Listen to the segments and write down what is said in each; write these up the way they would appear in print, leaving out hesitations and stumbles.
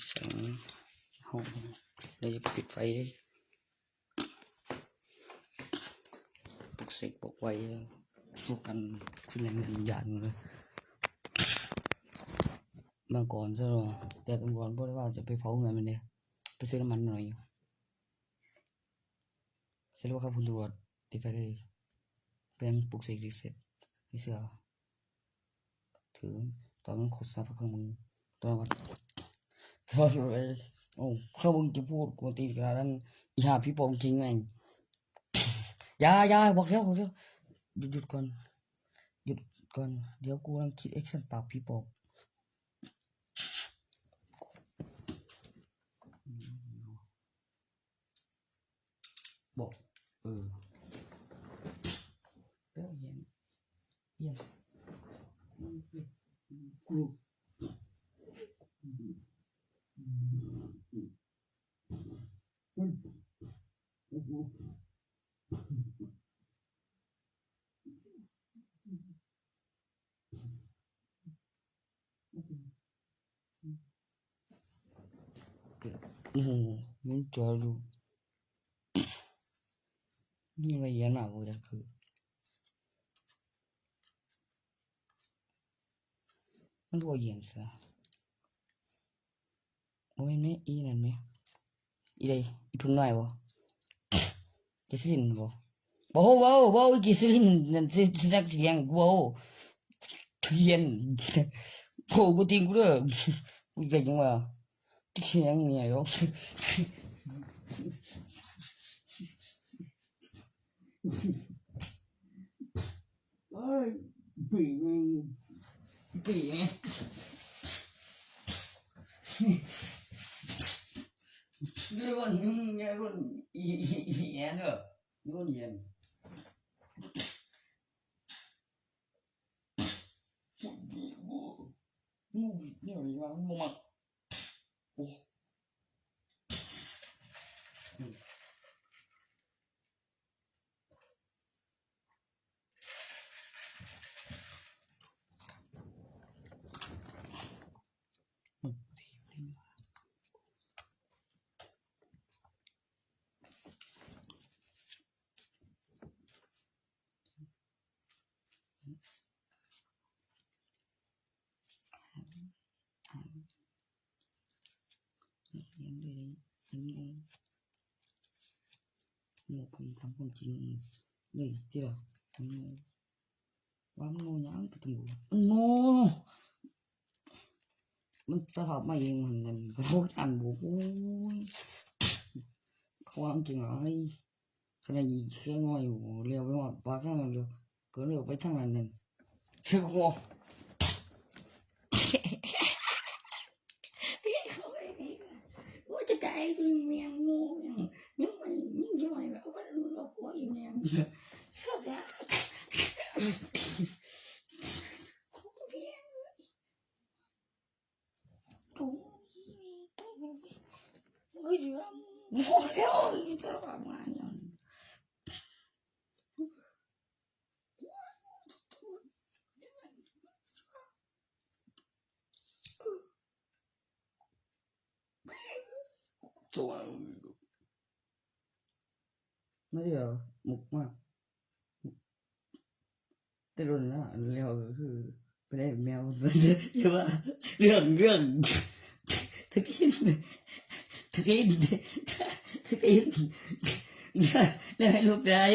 แสงห้องได้ปิดไฟปลุกเสกปลุกไว้สู้กันขึ้นแรงวิญญาณเลยเมื่อก่อนซะหรอแต่ตำรวจบอกว่าจะไปเผาเงินมันเนี่ยไปซื้อน้ำมันหน่อยเสร็จแล้วครับคุณตำรวจติดไฟได้เป็นปลุกเสกรีเซ็ตให้เสือถือตอนนั้นโคตรซาเครื่องมึงตอนเลยโอ้เครื่องมึงจะพูดกวนตีนขนาดนั้นอีห่าพี่ปองทิ้งแม่งอย่าบอกแล้วหยุดก่อนเดี๋ยวกูกำลังคิดแอคชั่นปราบพี่ปอบบอกเป้าเยี่ยมกูยังจอดูนี่ไม่เย็นมากเลยคือมันตัวเย็นซะโอ้ยแม่อีนั่นแม่อีใดอีพึ่งน้อยบ่จะสิ้นบ่อีกิสิ้นนั่นสินักเสียงบ่เย็นโผกูติงกูเด้อกูจะยังว่าเสียงเนี่ยยกเอ้ยปีเนี่ยเดี๋ยวก่อนอีแอนเด้อเดี๋ยวก่อนเย็นมูเนี่ยมีว่าบ่มักโอ้ยังด้วยงูพี่ทำความจริงเลยที่เราทำงูว่ามันงูยังไปตำรวจงูมันสภาพมาเองมันนั่นก็พวกอันบอกโอ้ยความจริงอะไรขณะยิงแค่ง่อยอยู่เลี้ยวไปหมดปลาข้างเรือก็เลี้ยวไปทางนั้นนั่นเชื่อกูจะตายกูเมียงูยังไม่จะไม่แบบว่าเราพวกอีเมียสดอ่ะกูจะว่าหมดแล้วจะประมาณนั้นตัวไม่ได้เหรอหมุกมากแต่รุ่นนะแล้วก็คือไปได้แมวใช่ป่ะเรื่องทุกทีเนี่ยลูกชาย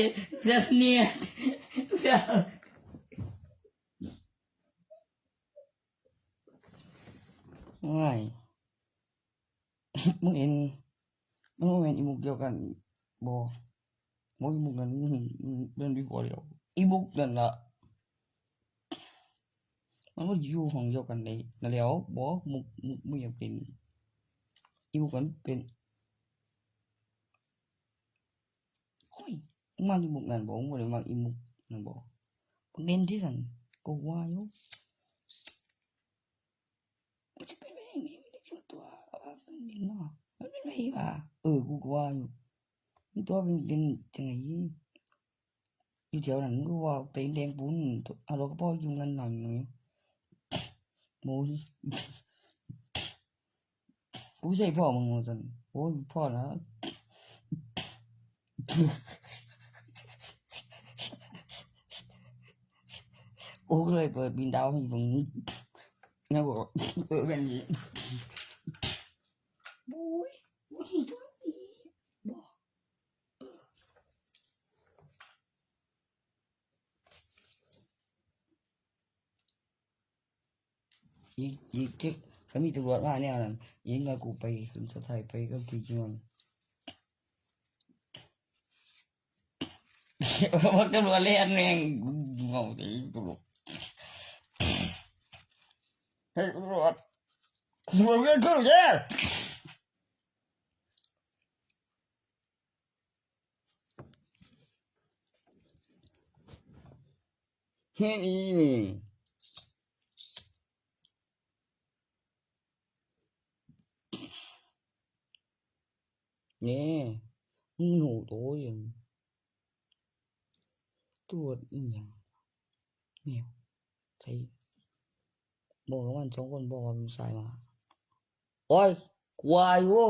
เนี่ยไม่มึงเห็นอีมุกเดียวกันบ่อีมุกนั้นเป็นดีกว่าเดียวอีมุกนั่นล่ะมันก็อยู่ห้องเดียวกันได้นั่นแล้วบ่มุกมึงอยากเป็นอีมุกนั้นเป็นโอ้ยมาอีมุกนั้นบ่บ่ได้มาอีมุกนั่นบ่เด่นที่สั่นก็ว่าอยู่มันจะเป็นยังไงมันได้ตัวว่ามันเด่นเนาะมันเป็นไรวะกูก็ว่าอยู่มันตัวเป็นเด่นจังไงอยู่แถวนั้นก็ว่าเต็มแดงปุ้นเราก็พออยู่กันหน่อยโมย กูใช่พ่อมึงมาสันโอ้ยพ่อแล้วกูก็เลยเปิดบินดาวให้มึงนะบอกเป็นอย่างนี้บุ้ยบุ้ยตัวนี้บอกอีกที่เขามีตำรวจมาเนี่ยนั่นยิงแล้วกูไปขึ้นสถานไปก็คือจริงมันว่าตำรวจเล่นแม่งเงาตีตำรวจเฮ้ยตำรวจเรียนคือแย่เฮ้ยนี่เนี่ยมึงหนูโตยังตรวจอีหยังเนี่ยใช่บอกว่ามัน2 คนบอกว่ามันใส่มาโอ้ยกลัวอยู่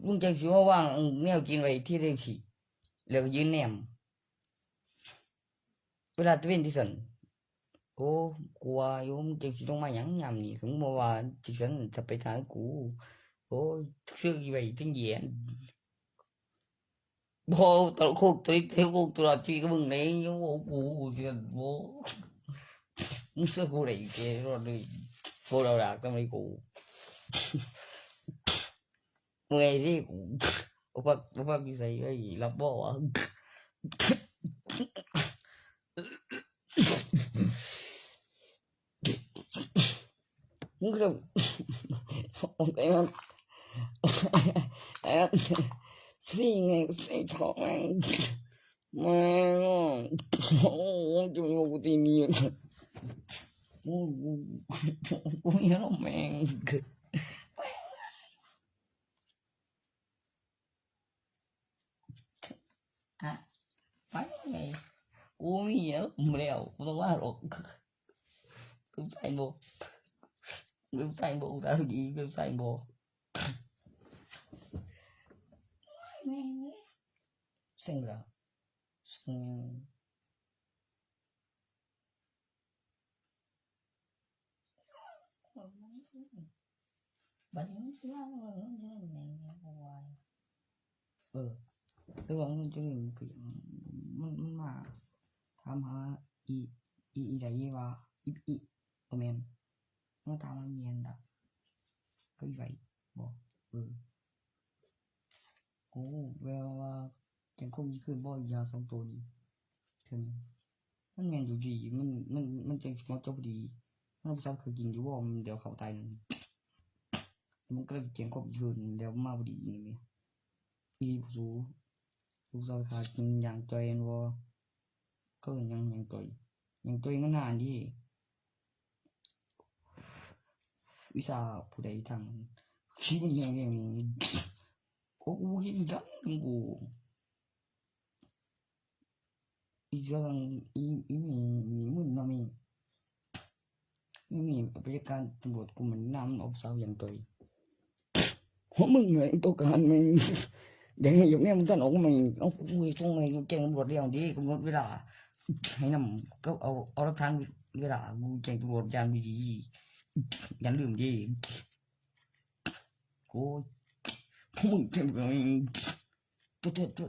มึงจะสิว่าว่างแนวกินไว้ที่เรื่องสิแล้วก็ยืนแนมเวลาตะเวนที่สันโอ้กลัวอยู่มึงจะสิลงมาหยังยามนี้ถึงบอกว่าที่สันจะไปทางกูโอ้ยซื้อไว้ถึงเย็นบ่ตลกตัวนี้เท่ากูตลอดชีวิตกับมึงนี่โอ้กูสิบ่ มึงเชื่อกูได้แกรอดเลยกูเราดักทำไมกูเมื่อยที่กูอุปนิสัยไอ้รับบ่วะมึงก็ไอ้มันไอ้มันสิ่งไงสิ่งท้องแม่งโอ้จะมีกูตีนี่กูมีแล้วแม่งฮะไปไงกูมีแล้วไม่แล้วกูต้องว่าหรอกกูใส่บ่กูใส่บ่ตาดีกูใส่บ่เซ็งละเซ็งบัดนี้ว่าระหว่างนั้นจะเรื่องเพียงมันมาถามหาอีใดว่าอีบ่แม่นมาถามหาอีอันดะก็อีไว้บ่โอ้เวลาว่าจังคงมีขึ้นบ่อียา2 ตัวนี้เท่านี้มันแม่นอยู่ดีมันจังสิเหมาะเจาะบ่ดีมันบ่ซับคือกินอยู่บ่มันเดี๋ยวเข้าตายมันก็เลยเจียงครบคืนเดี๋ยวมาบ่ดีนี่แม่อีบ่สู้ลูกสาวขากินอย่างจอยบ่ก็ยังจอยยังจอยมันนานดิวิชาผู้ใดทางคิดมันอย่างนี้กูคิดจังกูอีจังอีมีมึนมามีบริการตำรวจกูเหมือนน้ำออกสาวอย่างจอยเพราะมึงไงตัวการมึงเด็กอยู่เนี่ยมึงท่านออกมึงเอากูช่วงไงแจ้งตำรวจเรื่องดีกำหนดเวลาให้นำก็เอาหลักฐานเวลากูแจ้งตำรวจยามดีอย่าลืมดิกูมึงจะมึงตัว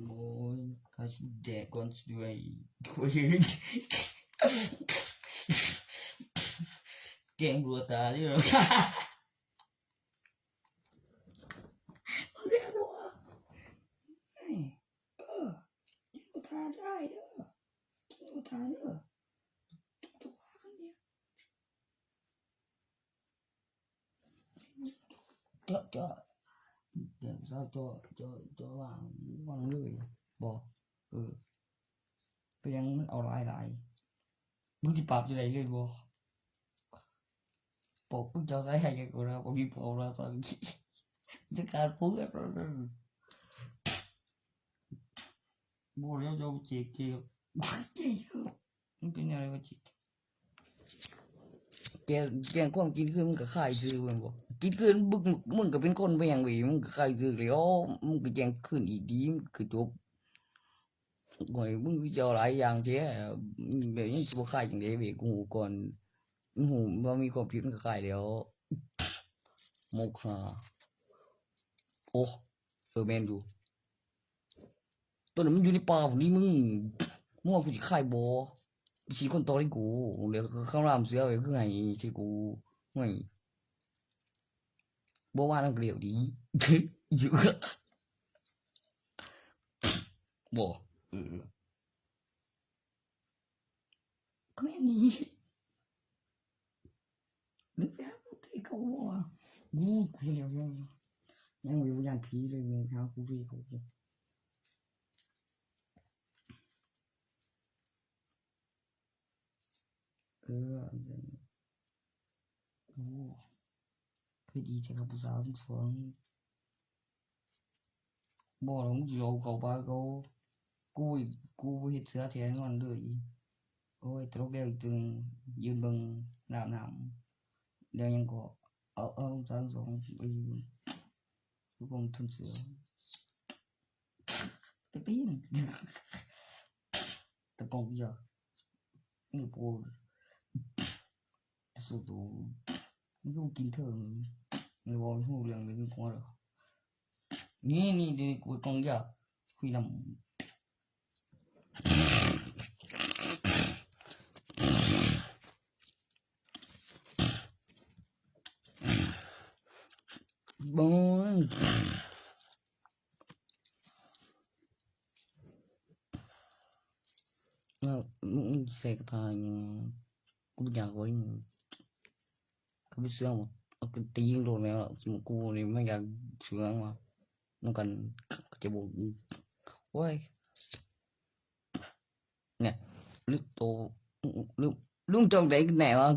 โอ้ยข้าสุดแดกก่อนสวยคุยแกงรัวตาดิเหรอแกงรัวแกงทาได้เด้อแกงทาเด้อตัวข้างเนี้ยเจาะเดี๋ยวsao cho vàng lưỡi bỏ cái đangเอาlại bước đi bạp cho đấy lên bỏ bước cho thấy hay cái của nó bỏ đi bỏ ra sao จะการพูดอะไรบอกแล้วจะเจ๊กเจ๊กมันเป็นอะไรวะเจ๊กแกความกินขึ้นมึงก็ขายซื้อมันบอกกินขึ้นมึงก็เป็นคนไปอย่างวีมึงก็ขายซื้อเลยอ๋อมึงก็แจงขึ้นอีกดีคือจบหวยมึงจะหลายอย่างเจ๊แบบนี้ตัวขายอย่างเดียวเบกูก่อนหูว่ามีความผิดมันก็ขายแล้วมกหาโอ้แมนดูตัวนั้นมันอยู่ในป่าผมนี่มึงว่ากูจะขายบ่ชีคนโตให้กูเดี๋ยวข้างล่างเสือไปคือไงที่กูไม่บ่ว่านั่งเกลียวดีอยู่บ่ก็แม่นี่นึกแล้วที่เขาว่ากูเดี๋ยวยังวิวยันผีเลยแม่ครับกูที่เขาโอ้คือดีจังครับผู้สาวทั้งสองบ่หลงอยู่เขาบ้าเขากูเห็ดเสือแทนมันเลยโอ้ยตรกเดียวจึงยืนเบิ่งน้ำแล้วยังก็เอาลงจานสองไปทุกคนทุนเสือไอ้ปีนแต่ปองเยอะนี่ปูสุดดูมันก็กินเถอะในวอลหูเรื่องเลยมีความหรอนี่เดี๋ยวกูกองยาคุยนำบงใส่กระทายกูอยากไว้กูไปเสือหมดเอากูตีโดนแล้วกูนี่ไม่อยากเสือมาน้องกันจะบอกโอ้ยเนี่ยลึกโตลุงจองได้ไหนวะ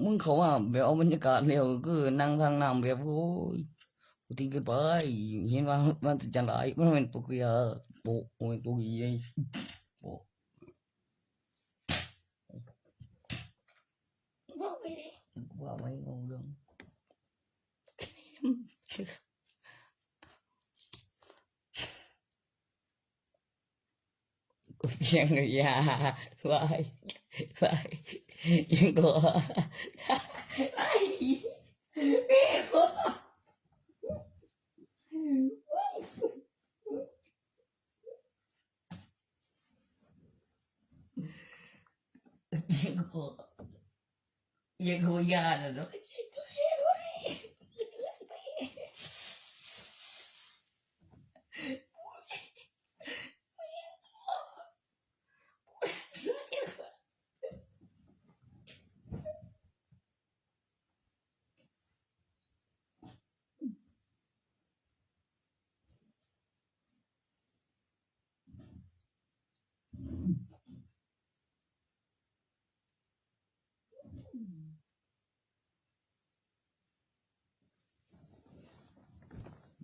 มึงเขาว่าแบบเอาบรรยากาศเร็วก็นั่งทางน้ำแบบโอ้ยกูตีกันไปเห็นว่ามันจะจังไรมันเป็นตัวเกียร์โบเป็นตัวเกียร์โบว่าไม่งงเรื่องยังยาไปยังก็ไอ้เด็กยังก็ยาน่ะเนาะ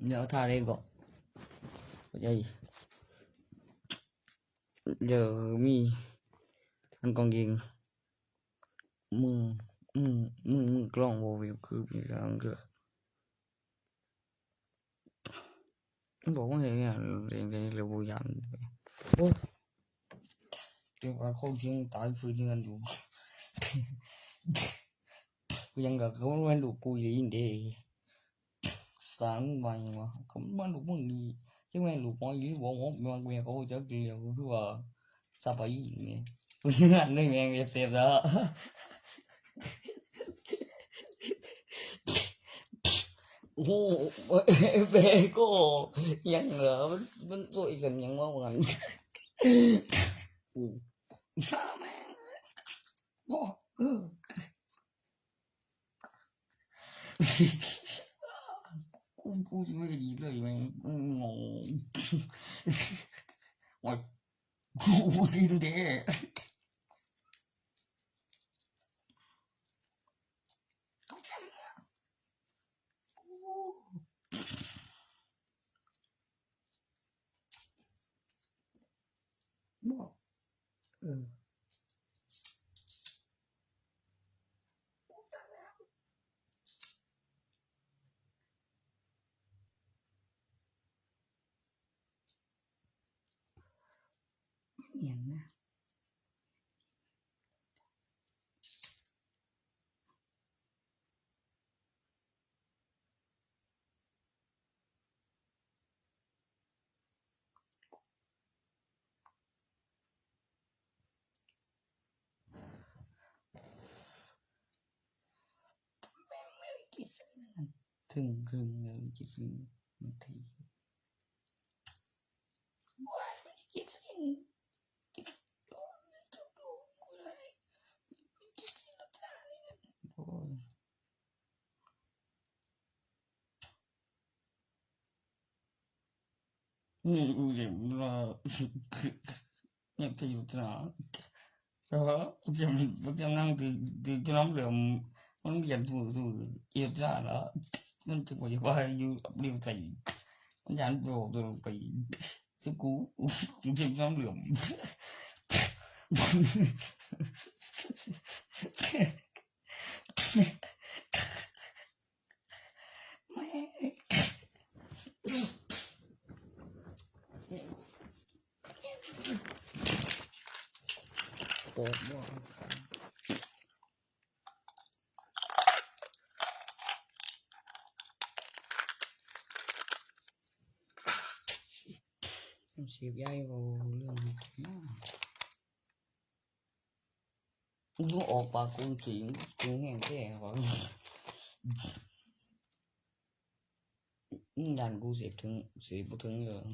เดี๋ยวท่าเร่ก็ใจเดี๋ยวมีอันกองยิงมึงกล้องโววิวคือมีกำลังเกิดบอกว่าอย่างเงี้ยเรียนเร็วยันโอ้เดี๋ยวการเข้าจริงตายฟื้นกันอยู่กูยังกับเขาไม่รู้กูอยู่อินเดียสารบางอย่างวะเขาไม่รู้มึงดีchứ mấy lục mọi gì bọn họ mà nghe cô cháu kêu cứ vào sao phải gì mẹ anh đây mẹ đẹp đẹp đó ô về cô nhận rồi vẫn tội gần nhận máu gần sao mẹ cô chỉ mấy gì lời mày ngộ ngoài cô tin thế บ่เหียนนะถึงแล้วกิสิมันทีว่ากิสิโอ้ยนี่เจ็บว่าอยากจะอยู่ตราเพราะว่าจะนั่งถือน้ำเหลือมมันเบียดถูเอียดจ้าแล้วมันจะบอกว่าอยู่เรียวใจมันยันโปรตัวไปสกูเจ็บน้ำเหลือมปวดบ่เสียบยายเอาเรื่องดูออกปากกูจริงแห้งแท้ว่าดันกูเสียบ่ถึงเลย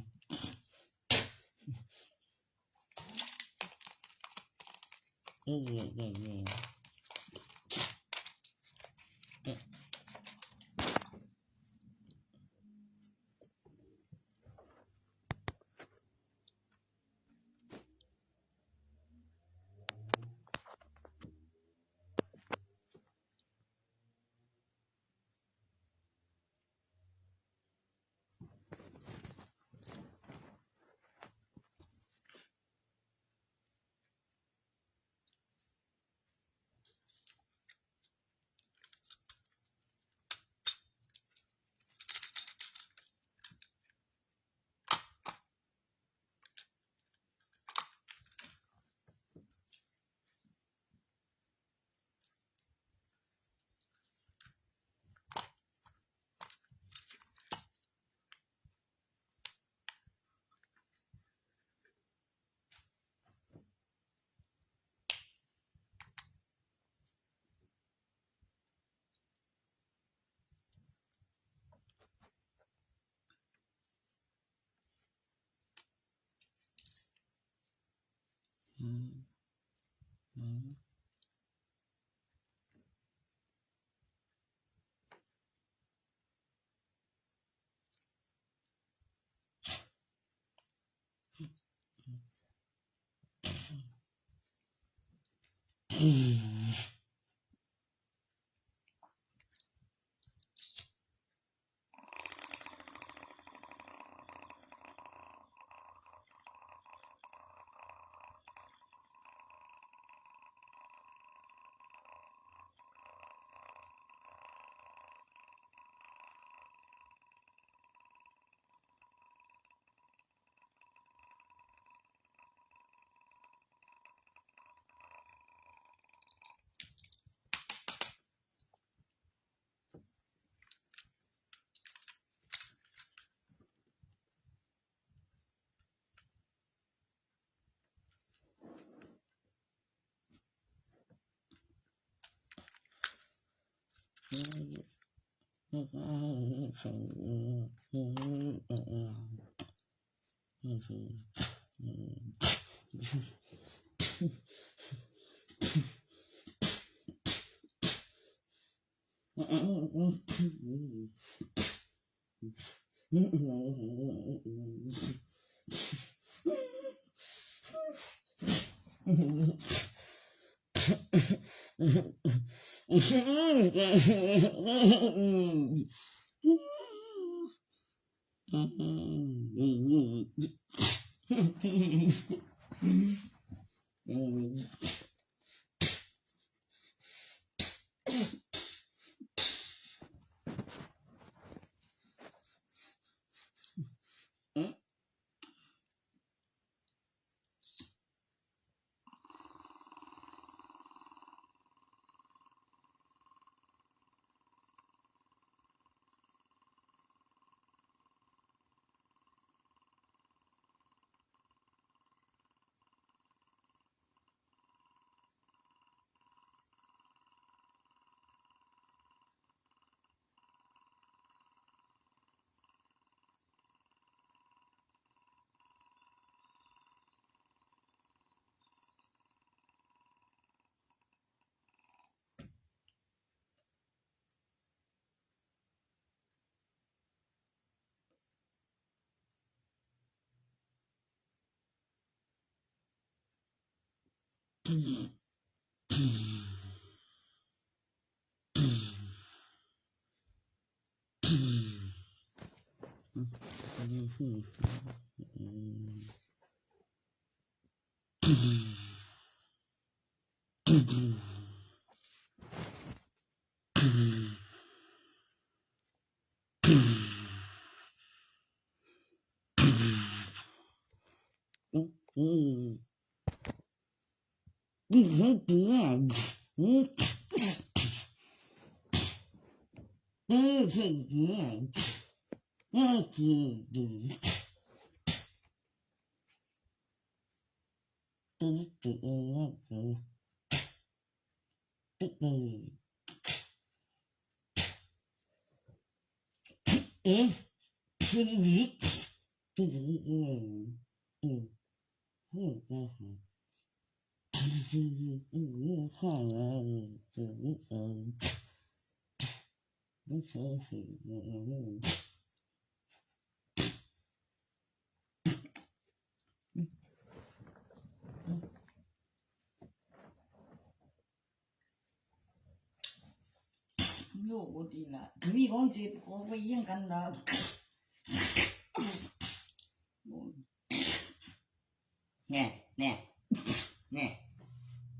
โยบ่ดีล่ะคือมีของสิขอไปเยี่ยงกันล่ะ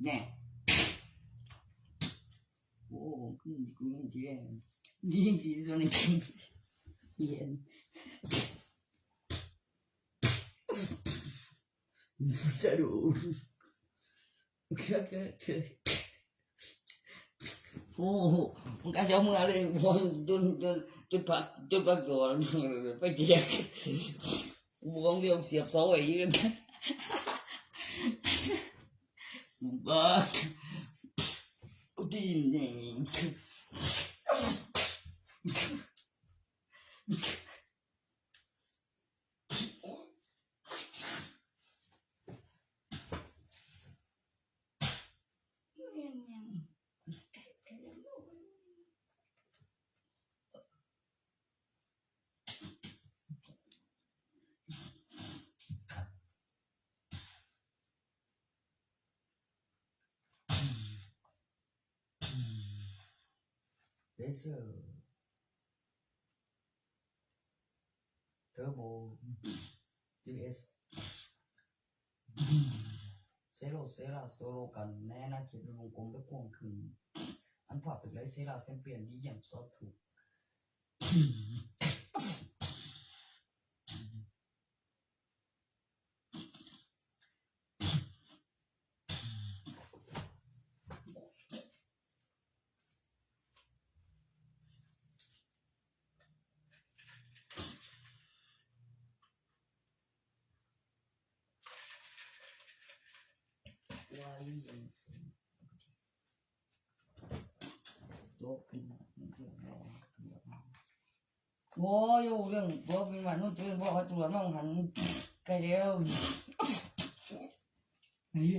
แน่โอ้คือกูยังสิดีสิโซนกินเย็นสรุปโอ้มันก็จะมือเลยพอจนพักก่อนไปเจียกบวงเดียวเสียบเสาไว้อยู่นั่นบ้ากูดีนี่Laser Turbo GS เซราโซโลกันแน่นาคิดเป็นวงกลมด้วยกว้างขึ้นอันภาพเป็นไรเซราเส้นเปลี่ยนดีเยี่ยมซอฟถูกว่าอีหยังตัวเป็นโอ้ยเรื่องตัวเป็นวันนู้นตัวเป็นบอกว่าตรวจมาหันใกล้แล้วนี่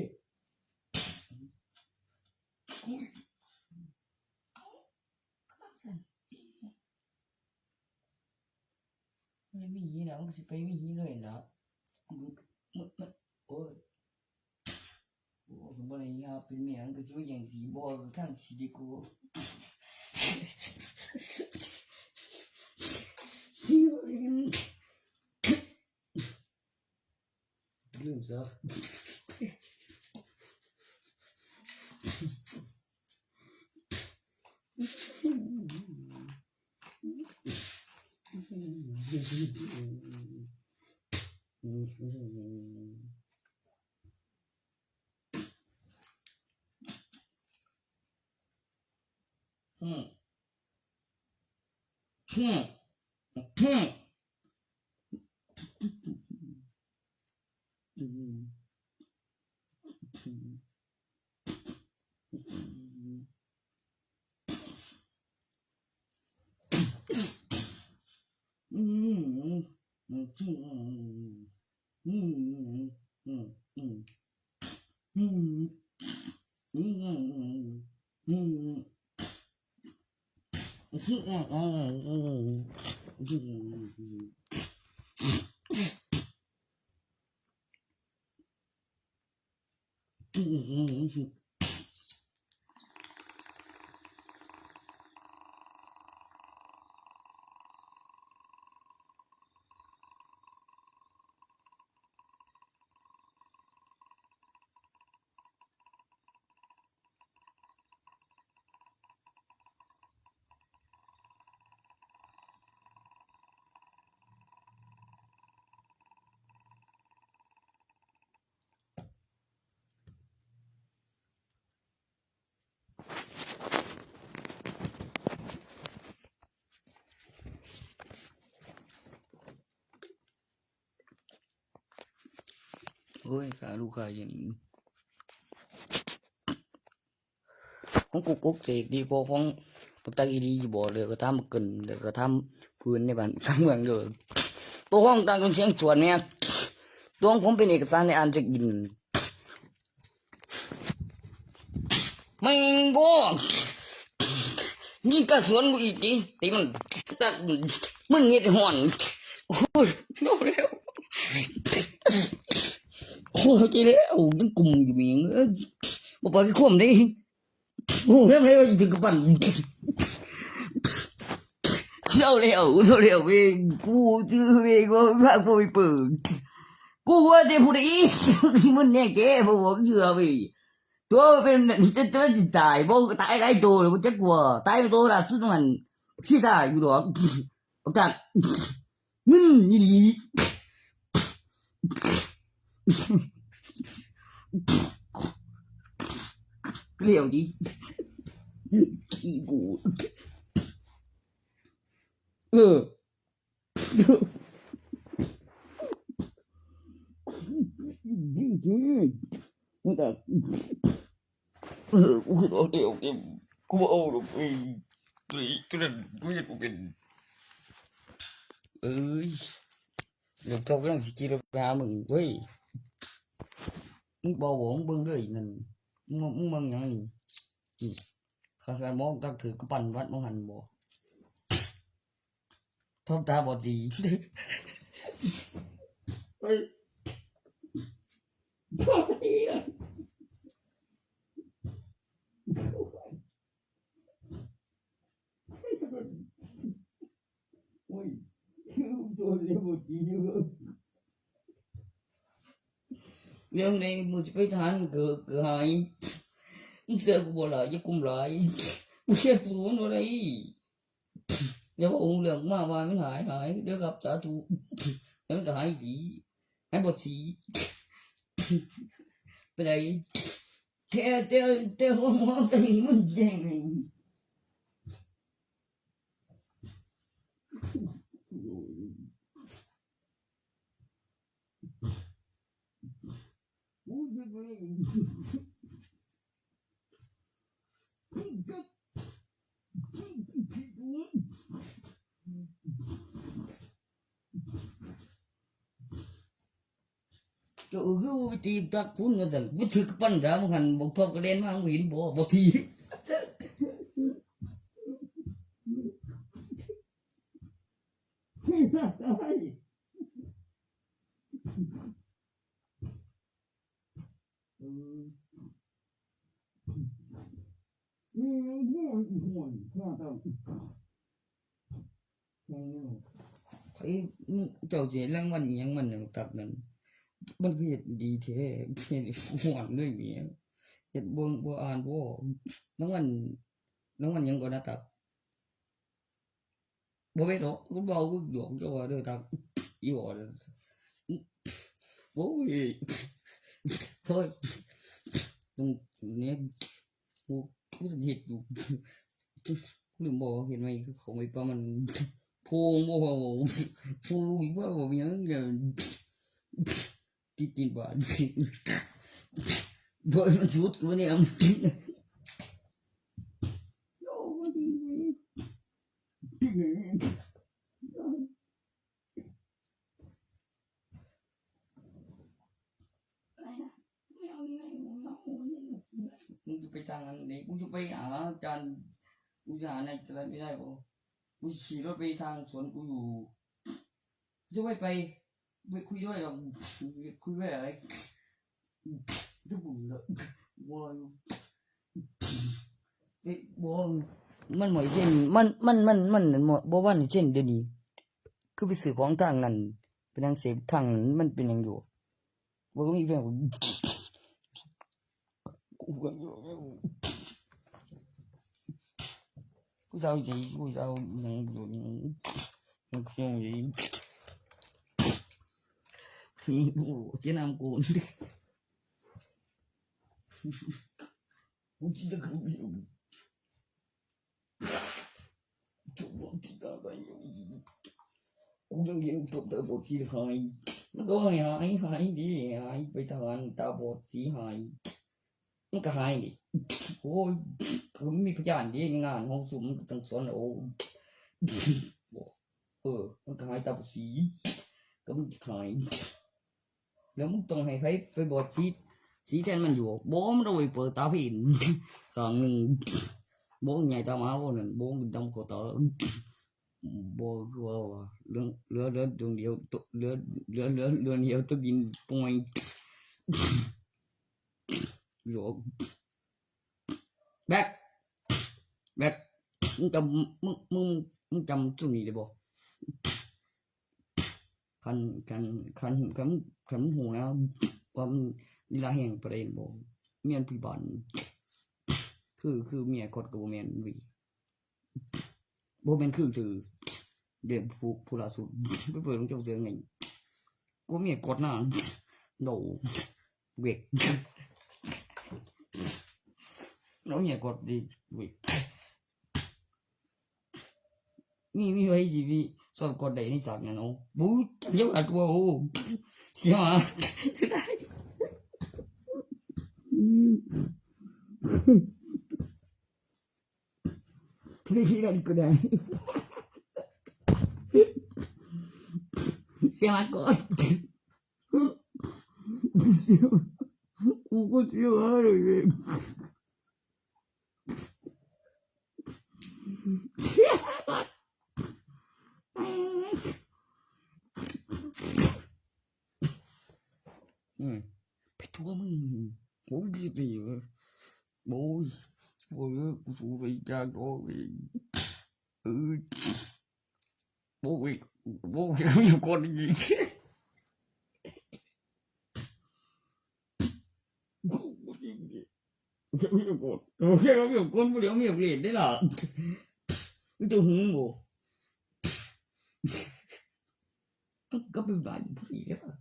ไม่มีแล้วมันสิไปมีเลยแล้วโอ้ยผมบ่ได้ยาเป็นเมียมันก็สิว่าอย่างสีบ่ทางสิดีกูสิบ่ได้ลืมซะ โอ้ยขาลูกค้าอย่างของกูปกเสกดีกว่าของปกตะอีดีบ่เลยก็ทำกันแล้วก็ทำพื้นในบ้านข้างเมืองเด้อตัวของต่างกันเสียงสวนเนี่ยตัวของผมเป็นเอกสารในอันจะกินไม่บ่นี่ก็สวนกูอีกดิที่มันตัดมันเฮ็ดฮ้อนโอ้ยเอาแล้วโอ้ยแล้วมันกุ่มอยู่มีบ่ปล่อยให้ควมได้โอ้ยแล้วถึงกับปั่นเอาแล้วเว้ยกูชื่อเว้ยกูพากูไปเปิดกูว่าแต่ผู้ใดมันแน่แกบ่บอกเชื่อเว้ยตัวเป็นจะตายบ่ตายหลายตัวบ่จักว่าตายตัวล่ะสุดมันสิตายอยู่ดอกบ่จักนี่หลีเกลียวดิขี้กูมันแต่กูเอาเดี๋ยวกูบ่เอาหรอกตัวนั้นกูอยากกูเป็นเอ้ยเดี๋ยวเขากำลังสิขี่รถไปหามึงเว้ยมึงบอกมึงเบิ่งเลยนั่นมึงเบิ่งหยังนี่ข้าแฟนมองตักถือกระปั่นวัดมองหันบ่ทบตาบ่ดีเฮ้ยบ่ดีอ่ะโอ้ยตัวเล็กบ่ดีอยู่เรื่องนี้มึงสิไปทานเกิดหายมึงเสียกูบ่ล่ะอย่ากุมหลายมึงเสียกูบ่ได้เดี๋ยวองค์เรื่องมาว่ามันหายเดี๋ยวครับสาธุแล้วมันก็หายดีหายบ่สีไปได้แต่หัวหมอกันมันแดงโอ้ยเว้ยเจ้าคือวิธีตักพุ่นกันซั่นบ่ถึกปันดามึงหันบ่ทบกระเด็นมามึงเห็นบ่ทีเจ้าสิรางวัลอิหยังมันตับนั่น มันคือเฮ็ดดีแท้เฮ็ดม่วนเลยแหมเฮ็ดบ่อ่านบ่รางวัลหยังก็นะตับบ่แม่นดอกกูเว้ากูหยอกเจ้าว่าเด้อตับอีบ่เด้อโอ้ยเฮ้ยตรงนี้กูเฮ็ดอยู่กูลืมบอกเห็นไหมคือของไอ้ปามันโพงบ่ว่าโพงอีกว่าบ่หยังเนี่ยติดบาดบ่มันจุดกูเนี่ยโอ้ดีมึงจะไปทางนั้นนี่กูจะไปหาอาจารย์กูจะหาในจะไม่ได้บ่กูขี่รถไปทางสวนกูอยู่จะไปคุยด้วยหรอคุยด้วยอะไรทุกบุญเลยบ่บ่มันหมายเช่นมันบ่ว่าเช่นเดี๋ยวนี้คือไปซื้อของทางนั้นไปทางเสพทางนั้นมันเป็นหยังอยู่บ่ก็มีเรื่องกูก็กูเศร้าใจกูเศร้าหยังอยู่นี่มันคือหยังนี่โอ้เจ้านำกูกูจิตะกูจุบจิตะไปกูยังเห็นตบตาบอดสีหายมันก็หายดิหายไปทางตาบอดสีหายมันก็หายดิโอ้ยคือมีพยานดิงานห้องสุ่มจังสอนโอ้มันก็หายตาบอดสีก็มันหายแล้วมึงต้องให้ไปบอดสีแทนมันอยู่บ่มันเอาไปเปิดตาผินข้างนึงบ่ใหญ่ตาหมาบ่นั่นบ่ดำเข้าตาบ่คือว่าเรือดวงเดียวเรือเดียวตกดินป่อยโยกแบกมึงจำจุดนี้ได้บ่คันหูนะว่ามันลีลาแห่งประเด็นบ่เมียนพี่บ้านคือเมียกดก็บ่แม่นวิบ่แม่นคือถือเดี๋ยวผู้ล่าสุดไปเปิดของเจ้าเสือไงกูเมียกดน่ะโดเวกน้องเมียกดดิเวกมีไว้สิพี่สอบกดได้นี่จักเนี่ยเนาะบู๊เดี๋ยวอัดว่าโอ้เสียมานี่กันก็ได้เสียมาก่อนกูก็เสียมาเลยไปทั่วมึงโอ้ยดีโอ้ยกูสู้ไปจากโอ้ยโอ้ยมีคนยิงมีคนโอเคก็มีคนผู้เดียวมีเปลี่ยนได้ล่ะมีตัวหึงบ่ก็เป็นหลายผู้หญิงได้ป่ะ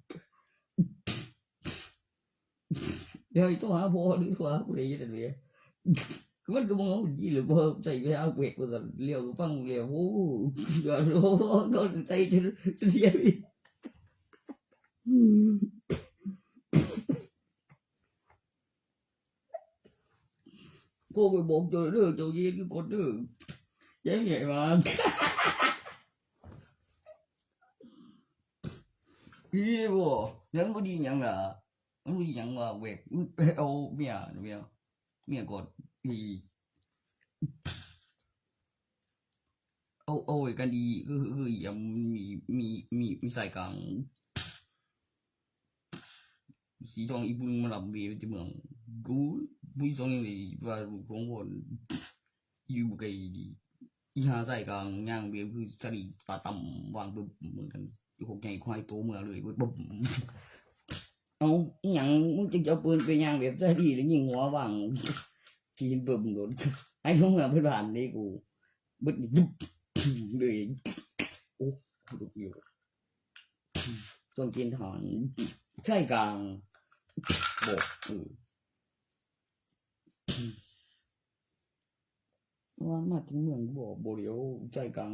เดี๋ยวตัวหาพ่อหรือตัวหาผู้ใดจะเนี่ยมันก็บ่เอาดีหรือบ่ใส่ไปเอาเวกว่าเลี้ยวฟังเลี้ยวโอ้ก็ก็ใส่จะเสียcô ไปบอกเจ้าเด้อเจ้าเย็นคือกดเด้อใจใหญ่มาอีบ่แล้วมันบ่ดีหยังล่ะมันบ่ดีหยังว่าเวกไปเอาเมียกดอีเอาไว้กันดีคืออย่างมีสายกลางสีทองอีบุญมาลับเวที่เมืองกูบุญสองอย่างนี้ว่าของบนอยู่ไกลดีอีหาสายกลางย่างเวคือสลีฟ้าต่ำวางบึ้มเหมือนกันอยู่หกใหญ่ควายโตเมื่อเลยบึ้ม เอาอีหยังมึงจะเอาปืนไปย่างแบบใส่ดีหรือยิงหัวว่างทีนเบิ่มโดนไอ้ทุ่งเพื่อนบ้านนี่กูบึดดุ๊บเลยโอ้ดุอยู่ส่วนกินถอนใช่กลางบอกว่ามาถึงเมืองบอกบ่เดียวใจกลาง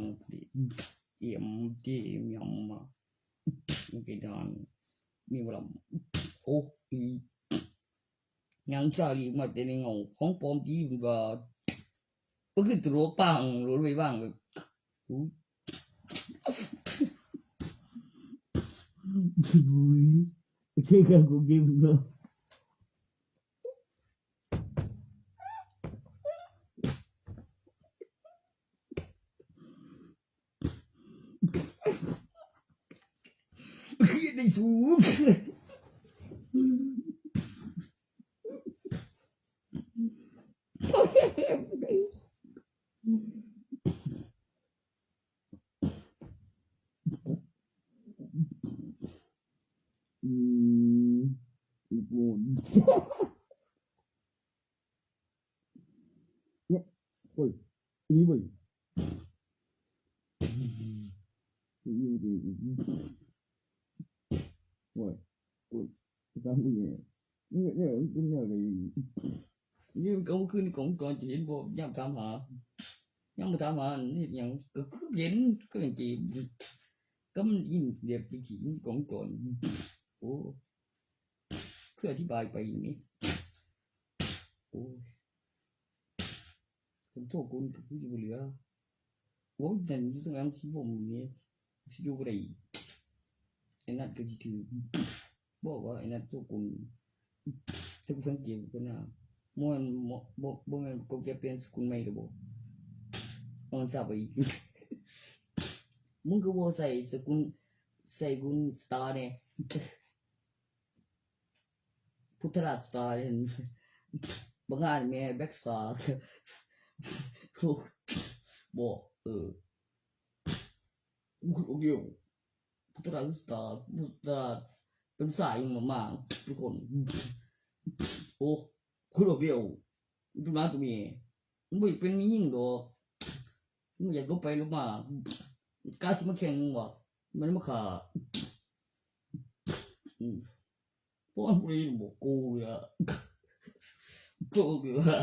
เอี่ยมที่ยำมากินถอนมีเวลาโอ้อียังชาลีมาแต่ในเงาของปอมที่มันว่าก็คือตัวปังรถไปบ้างแบบใช่ครับกูกินเนาะขี้ในสูงกูเนี่ยโอ้ยอีเว้ยอีดีโอ้ยโอ้ยตามกูเนี่ยเป็นอะไรนี่ก็คืนของก่อนจะเห็นบ่ยามตามหายังมาตามหานี่ยังก็คือเห็นก็เลยจีก็มันยิ่งเด็บจริงๆของก่อนโอ้เพื่ออธิบายไปอย่างนี้โอ้ผมโทษคุณก็คือจะเหลือโอ้ยแต่อยู่ตรงนั้นที่ผมเนี่ยที่อยู่ไรไอ้นั่นก็จะถือบอกว่าไอ้นั่นโทษคุณถ้าคุณสังเกตก็น่ะมันมันก็จะเป็นสกุลไม่หรือบ่มันทราบไปมึงก็บอกใส่สกุลสตาร์เนี่ยพุทธราชสตาร์เนี่ยบางงานมีแบ็กสตาร์บอกโอเคพุทธราชสตาร์พุทธราชเป็นสายมากๆทุกคนโอ้คุณโอเคดูมาตัวนี้มึงเป็นยิ่งดอกมึงอยากลบไปลบมากาสิมาแข่งวะมันมาขาเพราะมันรีบอกกูอ่ะกูอ่ะ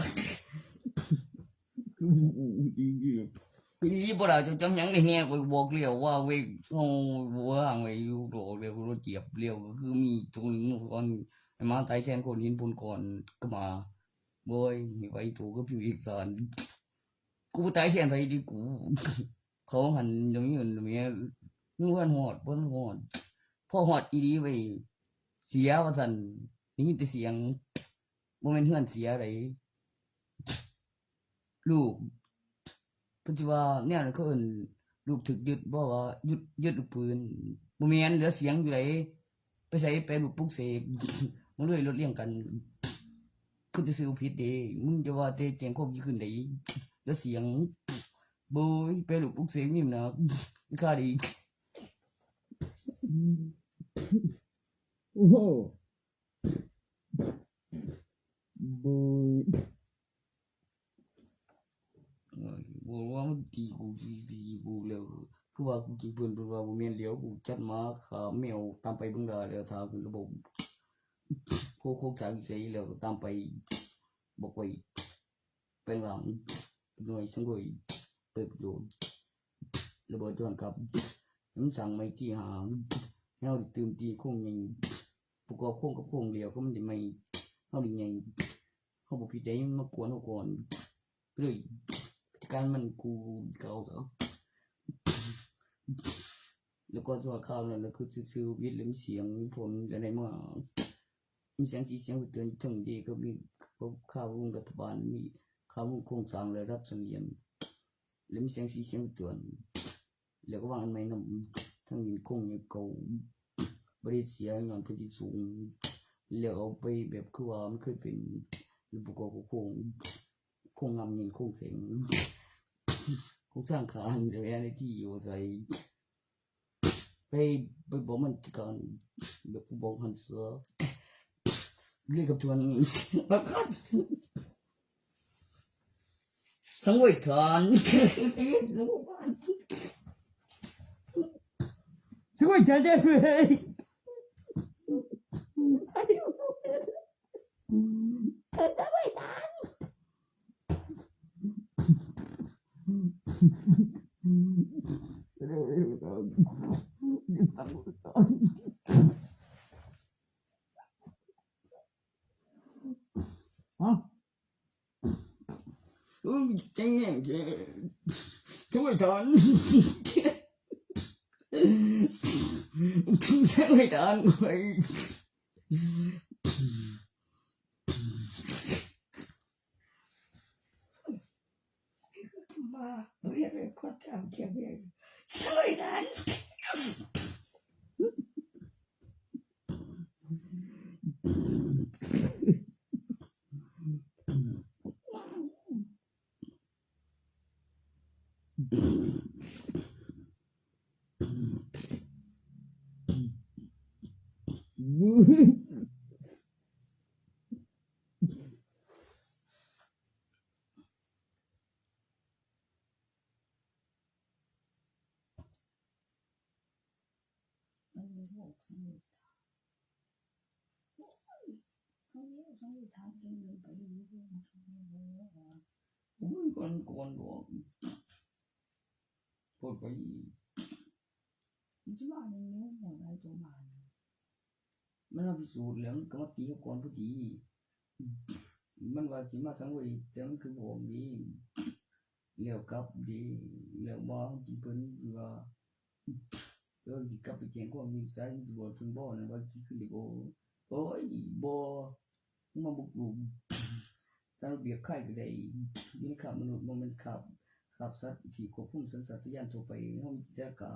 cái bữa đầu trong nhắn đi nghe với buộc liều qua với không vừa hàng với đồ liều nó chẹp liều cứ mi trong một con mà tay trên con nhìn buồn còn cơ mà bôi vậy tụ cái việc giờ cú tay trên phải đi cú khó hẳn giống như mẹ nuôi hột vẫn hộtพอหอดอีดีไปเสียว่าสันนี่แต่เสียงบ่แม่นเฮือนเสียไดลูกปัจจุบันเนี่ยเขาเอิ้นลูกถึกยึดบ่ว่ายึดลูกปืนบ่แม่นเหลือเสียงอยู่ไดไปใส่ไปลูกปลุกเสกมันเลยลดเลี่ยงกันคือจะซื้อผิดเด้มึงจะว่าแต่แจ้งความขึ้นได้เหลือเสียงโบยไปลูกปลุกเสกนี่นะค่าดีโอ้โหโบยบอกว่ามันตีกูแล้วคือว่ากูกินปืนเป็นว่าบ่แม่นเลี้ยวกูจัดมาขาแมวตามไปเบิ่งได้แล้วถ้าเป็นระบบโคกสายใส่แล้วก็ตามไปบอกไว้เป็นหลังหน่วยสังเวยเปิดประโยชน์ระเบิดย้อนกลับน้ำสั่งไม่ที่หางเฮาดิตื่มตีโค้งยังประกอบโค้งกับโค้งเดียวก็มันจะไม่เฮาดิยังเฮาบ่ผิดใจมากวนเฮาก่อนเลยการมันกูเก่าซะแล้วก็ตัวข่าวนั่นก็คือซื่อๆวิทย์หรือมีเสียงผลอะไรมามีเสียงสีเสียงเตือนถึงดีก็มีข่าวรัฐบาลมีข่าวโครงสร้างและรับเสนียมแล้วมีเสียงสีเสียงเตือนแล้วก็วางอันใหม่นำทั้งยินคงยังเก่าบริเสียย้อนพื้นที่สูงแล้วเอาไปแบบคือว่ามันเคยเป็นประกอบโคงงำยิงโคงเสียงโคงสร้างคานเดี๋ยวอะไรที่อยู่ใส่ไปบอกมันก่อนแบบบอกหันเสือ เรียกกับทวนประคัดสังเวยทานสังเวยทานได้เลยสังเวยทานจังแง่งสังเวยทานสังเวยทานไปมาเรียกเลยก็ทำเทียบเลยสังเวยทานก่อนบอกพูดไปจะมาในนี้หมดอะไรตัวมามันเอาพิสูจน์แล้วมันก็มาตีเขาก่อนพอดีมันว่าสิมาสังเวยแต่มันคือบอกดีแล้วกลับดีแล้วมากินเพิ่นว่าแล้วสิกลับไปแจ้งความมีสายสิบ่เพิ่นบ่นั่นว่าสิขึ้นได้บ่โอ้ยบ่มาบุกรุกตามระเบียบค่ายก็ได้อยู่ในคาบมนุษย์บ่แม่นคาบสัตว์ที่ควบคุมสัญชาตญาณทั่วไปเฮามีจิตวิทยา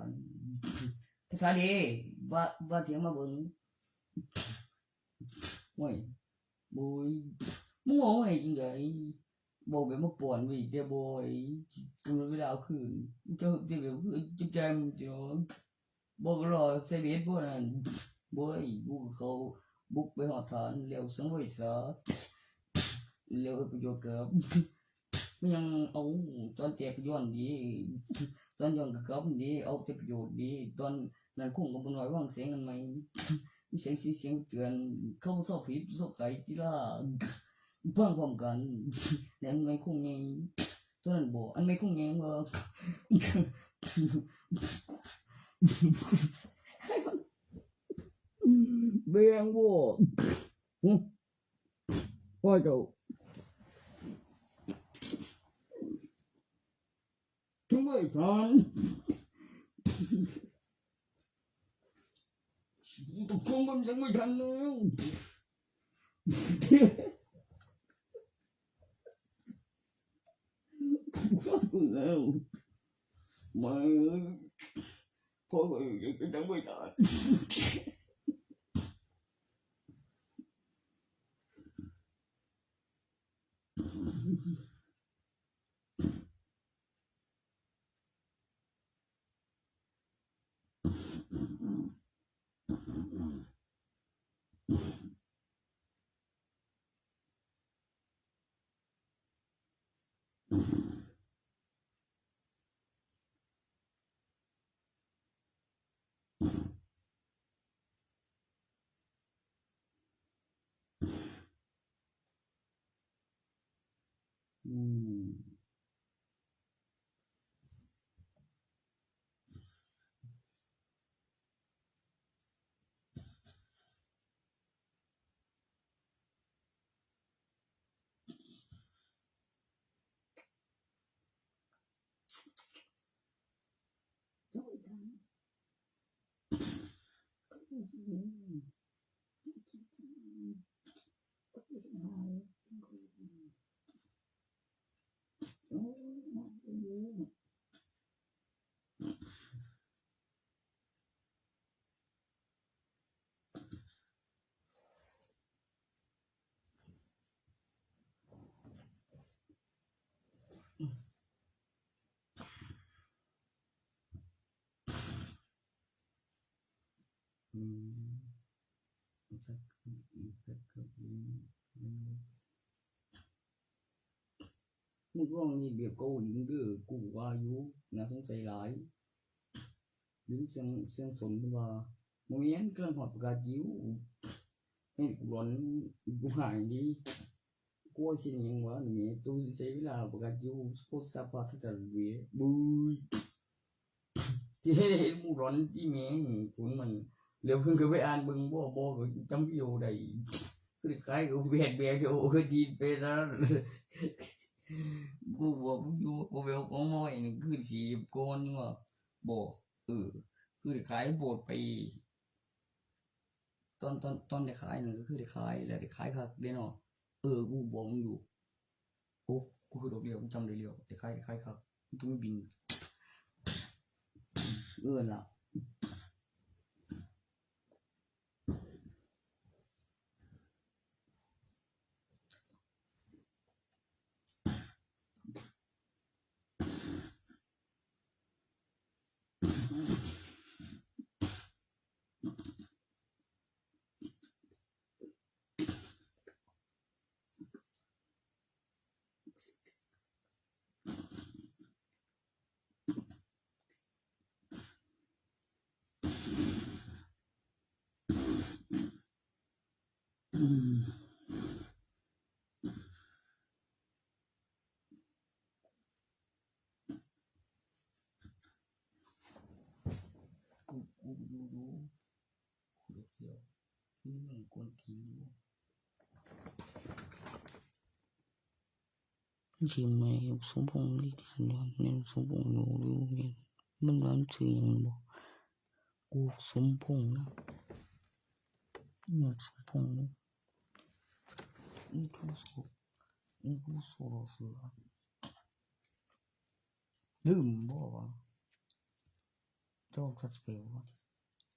ภาษาดีว่าเถียงมาเบิ่งโอ้ยบ่ยมึงโง่ไอ้จริงไดบ่แบบมาป่วนไว้แต่บ่ไอ้กำหนดเวลาเอาคืนจะแบบคือจำๆจังบ่รอใส่เบ็ดบ่นั่นบ่ยกูเขาบุกไปหอฐานแล้วสังเวยซะแล้วประโยชน์กับมันยังเอาตอนแจกย้อนดีตอนย้อนกับดีเอาแต่ประโยชน์ดีตอนนั้นคงก็บ่น้อยวางเสียงกันไหมมีเสียงเตือนเขาสอบผิดสอบไกติล่ะฟังพร้อมกันแล้วไม่คงไงตอนนั้นบ่อันไม่คงไงว่าเบียงบ่พ่อเจ้าทำไมท่านตกลงมันยังไม่ทันแล้วแล้วไม่พ่อยังไม่ทัน มึงร้องนี่เบียบโกหิงเด้อกูว่าอยู่น่าสงสัยหลายดึงเสียงสนว่าบ่แม่นกำลังฮอดประกาศจิ๋วให้กูร้อนกูหายดิกูว่าสิหยังวะนี่ตูสิใช้เวลาประกาศจิ๋วสปอร์ตซัพพอร์ตกันเว้ยบุยที่เห็นหมู่ร้อนที่แม่งคุณมันเดี๋ยวเพิ่นก็ไปอ่านเบิ่งบ่ก็จำวิดีโอได้คือคล้ายกับแบกโอ้คือที่เป็นนั้นกูบอกมึงอยู่กูไปเอาของมาไว้นี่คือสิก่อนว่าบ่คือได้ขายโบดไปตอนได้ขายนั่นก็คือได้ขายแล้วได้ขายคักเด้เนาะกูบอกมึงอยู่โอ้กูคือดอกเดียวกูจำได้แล้วได้ขายคักมึงต้องบินล่ะกูอยู่คือดอกเดียวนี่มันกวนตีนอยู่จริงไหมสมพงษ์นี่ที่นอนเนี่ยสมพงษ์อยู่เนี่ยมันร้านชื่อหยังบ่กูสมพงษ์นะสมพงษ์นี่กูโซโลเสือลืมบ่วะเจ้าทัดเปลวะ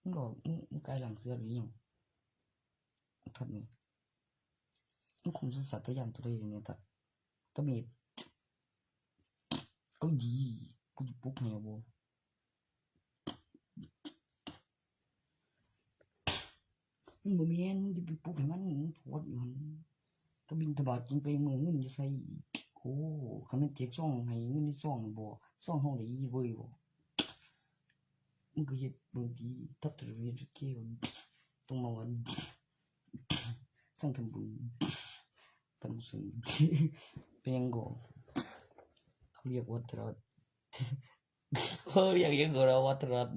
มึงกายหลังเสือหรือยังทัดนี่มึงคุมสัตว์ตัวอย่างตัวใดเนี่ยทัดตะเม็ดดีกูจะปลุกให้บ่มันบ่แม่นมึงจะไปปลุกให้มันโพดมันก็บินทบาทกินไปมื้อเงินจะใส่โอ้คันมันเจ็บซ่องให้เงินในซ่องบ่ซ่องเฮาได้อีเว้ยบ่มึงก็เฮ็ดเบิ่งดีทับตะเวนเกี่ยวต้องมาวันสร้างทำบุญปันสุนเป็นยังก็เขาเรียกว่าตรัสเขาเรียกยังก็ว่าตรัส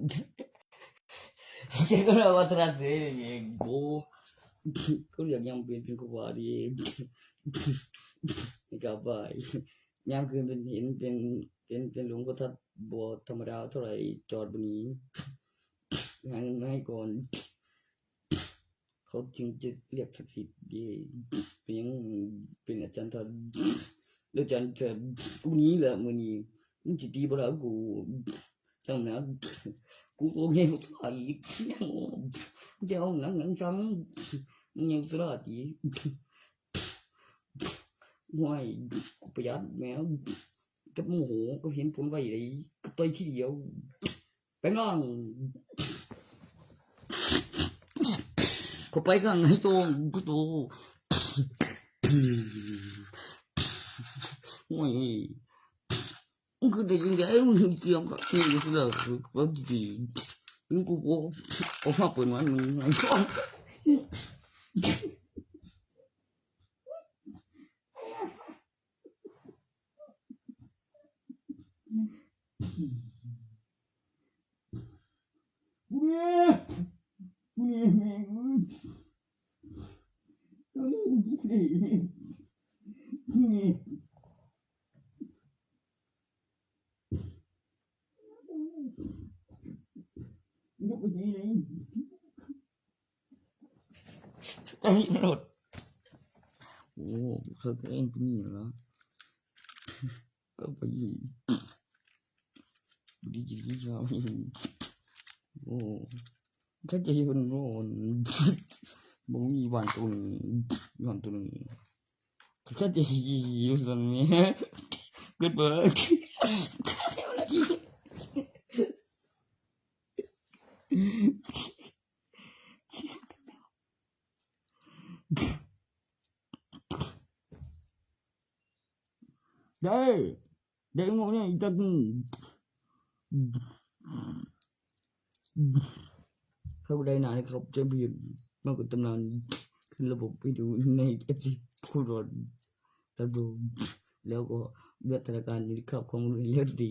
ยังก็ว่าตรัสเนี่ยโบเขาเรียกยังเป็นกูว่าดีกับไปยังคือเป็นเห็นเป็นหลวงพ่อทัดบ่ธรรมดาเท่าไหร่จอดบนนี้ให้ก่อนเขาจึงจะเรียกศักดิ์สิทธิ์ดีเป็นอาจารย์ทัดแล้วอาจารย์จะกูนี้แหละมื้อนี้มึงสิตีบ่ล่ะกูซ้ำนะกูตัวเงี้ยกูตายยังมึงจะเอาหนังซ้ำมึงยังสระดีห่วยกูประหยัดแมวกับโมโหก็เห็นผลไว้ได้ก็ต่อยทีเดียวไปนั่งก็ไปข้างให้โตกูโตห่วยมึงคือได้ยังไงมึงเจียมกับนี่ก็สุดก็ดีมึงกูเอามาเปิดมันมึงไงก่อนไอ้รถโอ้เธอก็เองตัวนี้เหรอก็ไปดีชาวโอ้ก็จะอยู่โน่นบ่มีบ้านตัวนึงก็จะอยู่ซั่นแหมเกิดบ่เดี๋ยวละที ได้หมดเนี่ยจะเข้าได้นานครับจะเบียดมากกว่าตำนานขึ้นระบบไปดูใน FC คู่รอนตำรวจแล้วก็เบียดธนาคารอยู่ครับของเลือดดี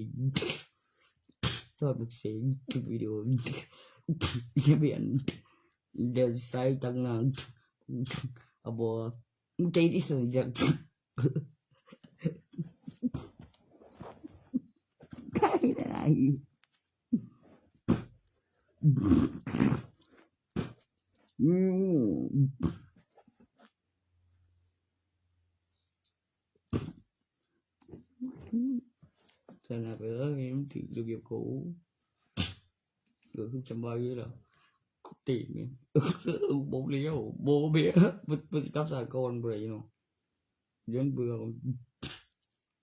ชอบเสียงคลิปวิดีโอจะเบียนเดี๋ยวใส่ตั้งนานเอาบอกมึงใจที่สุดจะใครได้sao nào bữa em thì được việc cũ rồi không chăm bao nhiêu đâu tiền bố liêu bố biết bố đáp sao con vậy nó đến bữa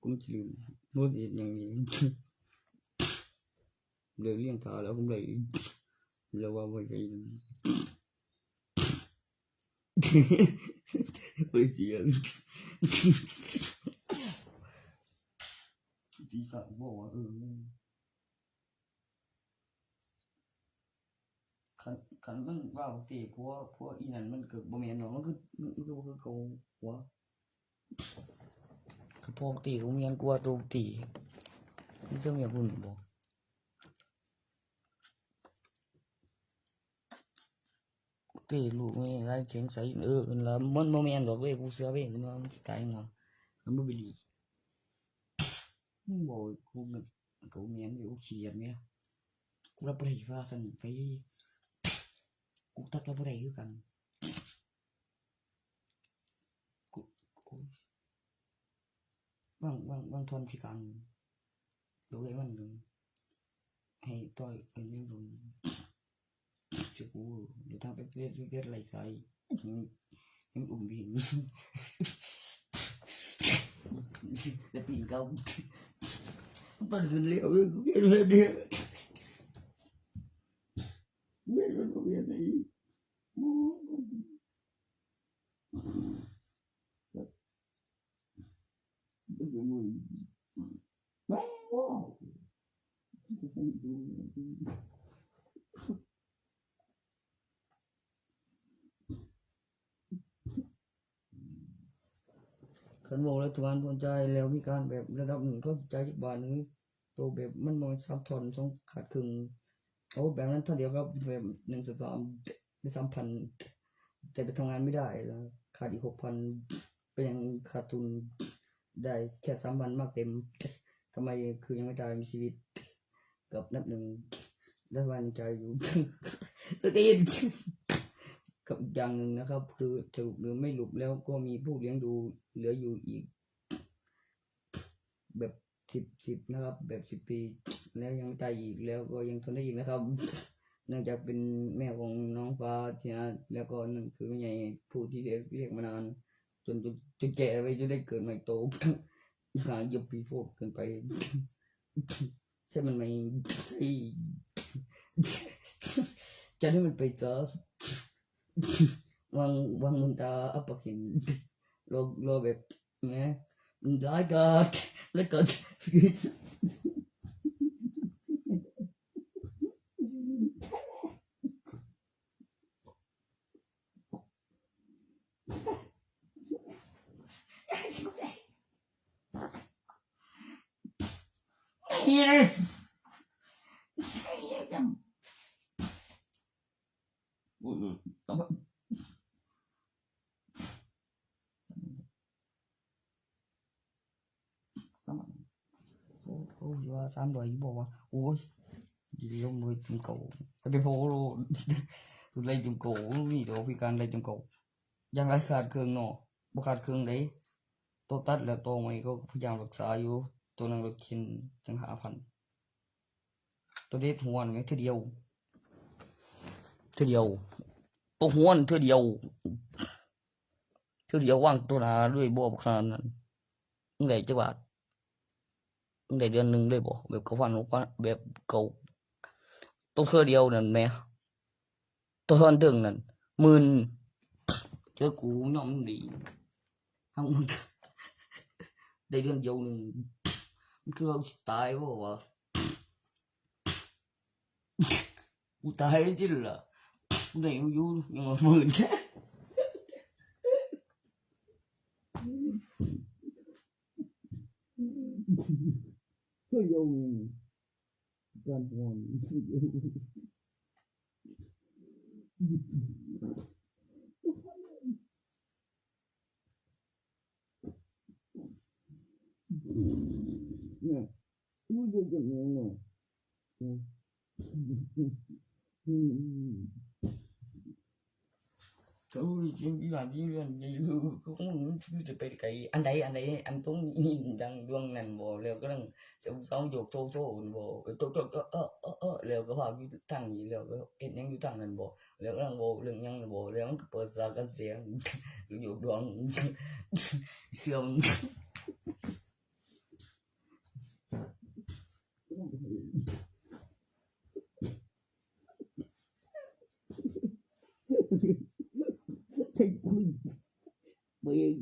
cũng chỉ mua gì nhận gì được liên thờ là không lấy là qua vậy vậy bữa gì đi sợ bộขันมันว่าปกติเพราะอีนั่นมันเกิดบ่แม่นเนาะมันคือเขาหัวคือปกติเขาเมียนกลัวตัวปกติมันจะมีบุญบ่ปกติลูกไม่ได้เสียงใสแล้วมันบ่แม่นดอกเว้ยกูเสือเว้ยมันสิตายมามันบ่ดีมึงบอกกูเมียนอยู่ขี้เกียจแม่กูรับบ่ได้ว่าซั่นไปกูตักรับบ่ได้คือกันกูบางทนพิการโดยมันให้ต่อยเป็นยังโดนจะกูเดี๋ยวทำไปเรียอะไรใส่ยังบินแล้วปีนเขาปั่นขึ้นเร็วกูเห็นเลยเนี่ยเว้ยมันก็เวียนไอ้ขันบอกเลยทุกวันพอใจแล้วมีการแบบระดับหนึ่งก็ใจจักบาทนึงตัวแบบมันมองซ้ำทอนต้องขาดครึ่งโอ้แบบนั้นเท่าเดียวครับแบบ1.3ได้3,000แต่ไปทำงานไม่ได้แล้วขาดอีก6,000เป็นยังขาดทุนได้แค่3 วันมากเต็มทำไมคือยังไม่ตายมีชีวิตกับนับหนึ่งได้วันใจอยู่ตัวเองกับอย่างหนึ่งนะครับคือจะหลุดหรือไม่หลุดแล้วก็มีผู้เลี้ยงดูเหลืออยู่อีกแบบ10นะครับแบบ10 ปีแล้วยังตายอีกแล้วก็ยังทนได้อีกนะครับเนื่องจากเป็นแม่ของน้องฟ้าที่นะแล้วก็นั่นคือแม่ใหญ่ผู้ที่เรียกมานานจนแก่ไปจนได้เกิดใหม่โตหา20 ปีโพดเกินไปใช่มันไม่ใช่จะให้มันไปเจอวางมึงตาอัปกินรอแบบนะร้ายกาจแล้วก็โอ้ยว่า300บอกว่าโอ้ยลงมือจุ่มเก่าไปโพโลไล่จุ่มเก่านี่เดี๋ยวพิการไล่จุ่มเก่ายังไรขาดเครื่องเนาะบ่ขาดเครื่องเลยตัวตัดแล้วตัวใหม่ก็พยายามรักษาอยู่ตัวนั้นเราคินจัง5,000ตัวเด็ดหัวไหมเท่าเดียวตัวหัวเท่าเดียวว่างตัวหนาด้วยบ่ขนาดนั้นมึงได้จักบาทมึงได้เดือนหนึ่งเลยบ่แบบเขาฟันแบบเก่าตัวเท่าเดียวนั่นแม่ตัวทันถึงนั่น10,000เจอกูย่อมดีทั้งมึง ได้เดือนเดียวนึงมันคือว่าสิตายบ่วะกูตายจริงล่ะกูได้อยู่ยังว่ามื้อนี้ก็ยังการพรเนี่ยกูจะเก็บเงินน่ะTrời ơi, chuyện đi làm gì làm gì khôngจะไปไกลอันใดอันตรงนี้ดังดวงนั้นบ่แล้วก็ต้องสองโยกโจบ่โจแล้วก็พาอยู่ทางนี้แล้วก็เฮ็ดหยังอยู่ทางนั้นบ่แล้วก็ต้องบ่เรื่องหยังบ่แล้วมันก็เปิดสากันแสดงอยู่ดวงเสื่อมMày ơi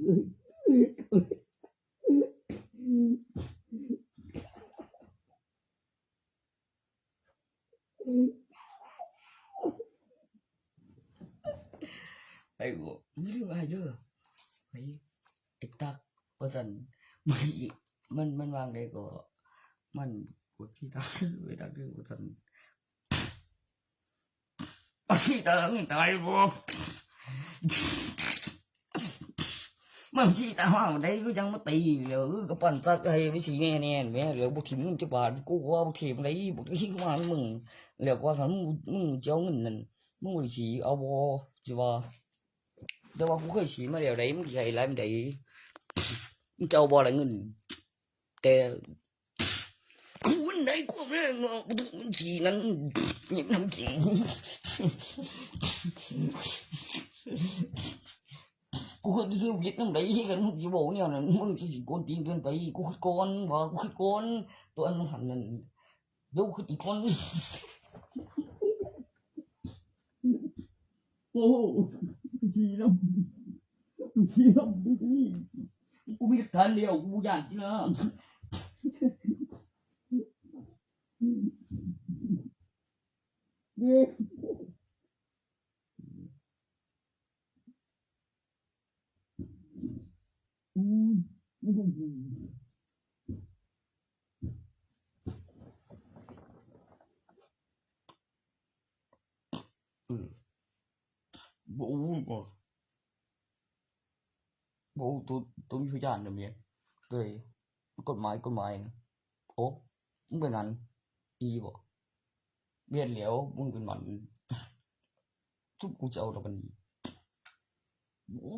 ai go như ai dah ai tak pesanมันวางได้ก็มันกูสิตาไว้ตาคือpesanสิตานี่ตายบ่มันสิตาว่าได้คือจังมาตีแล้วก็ปั่นซักให้ไปสิแม่แน่แม่แล้วบ่ถิ่มเงินจักบาทกูว่าบ่ถิ่มได้บ่สิมามึงแล้วก็คันมึงสิเอาเงินนั่นมึงบ่สิเอาบ่สิว่าแต่ว่ากูเคยสิมาแล้วได้มึงสิให้หลายมันได้มึงจะเอาบ่ล่ะเงินแต่กูมันได้กูแม่งมันสินั้นนี่น้ำจริงกูคิดซื้อเวียดนามได้กันมึงสิบอกเนี่ยนั่นมึงสิโกนตีนเกินไปกูคิดก่อนว่ากูคิดก่อนตัวอันมันหันนั่นเดี๋ยวคิดอีกคนโอ้ชีน้ำกูมีทานเดียวกูอยากกินนะบ่ตัวมีพยานนำเนี่ยเลยกฎหมายโอ้มึงเป็นนั้นอีบ่เรียนแล้วมึงเป็นมันทุกกูจะเอาดอกบันนี้โอ้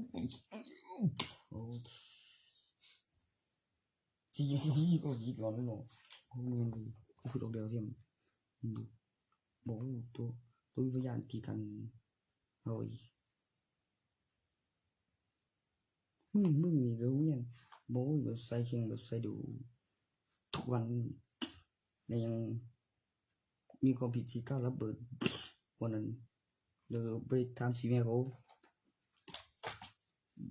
สิก็อีกแล้วเนาะโอ้เรียนดีกูคือดอกเดียวเสียมบ่ตัวมีพยานที่กันเอาอีมึงนี่รู้ยังบ่แบบใส่เคียงแบบใส่ดูทุกวันแล้วยังมีความผิดที่ก้าวระเบิดวันนั้นแล้วไปถามสิแม่เขา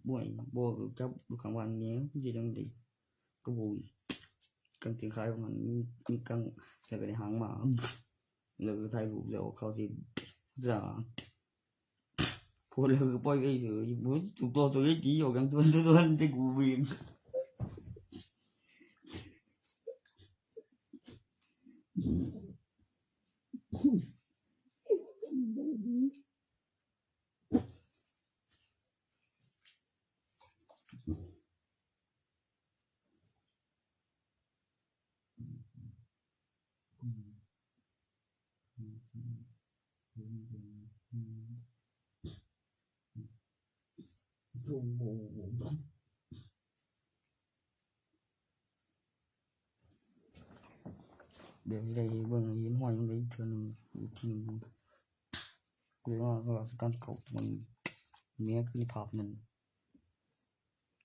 บ่จับดูข้างวันนี้สิจังได๋ก็บ่กางเกงขายของมันมีกางแล้วก็ได้หางมาแล้วก็ถ่ายรูปแล้วเขาสิจะพูดแล้วก็ปล่อยไปเฉยบ่ถูกตัวตัวอีอยู่กันตัวที่กูเวียนเดี๋ยวได้เบิ่งเห็นห้อยมันได้เทื่อนึงอีกทีนึงกูเลยว่าราชการที่เขามันเมียคือในภาพนั้น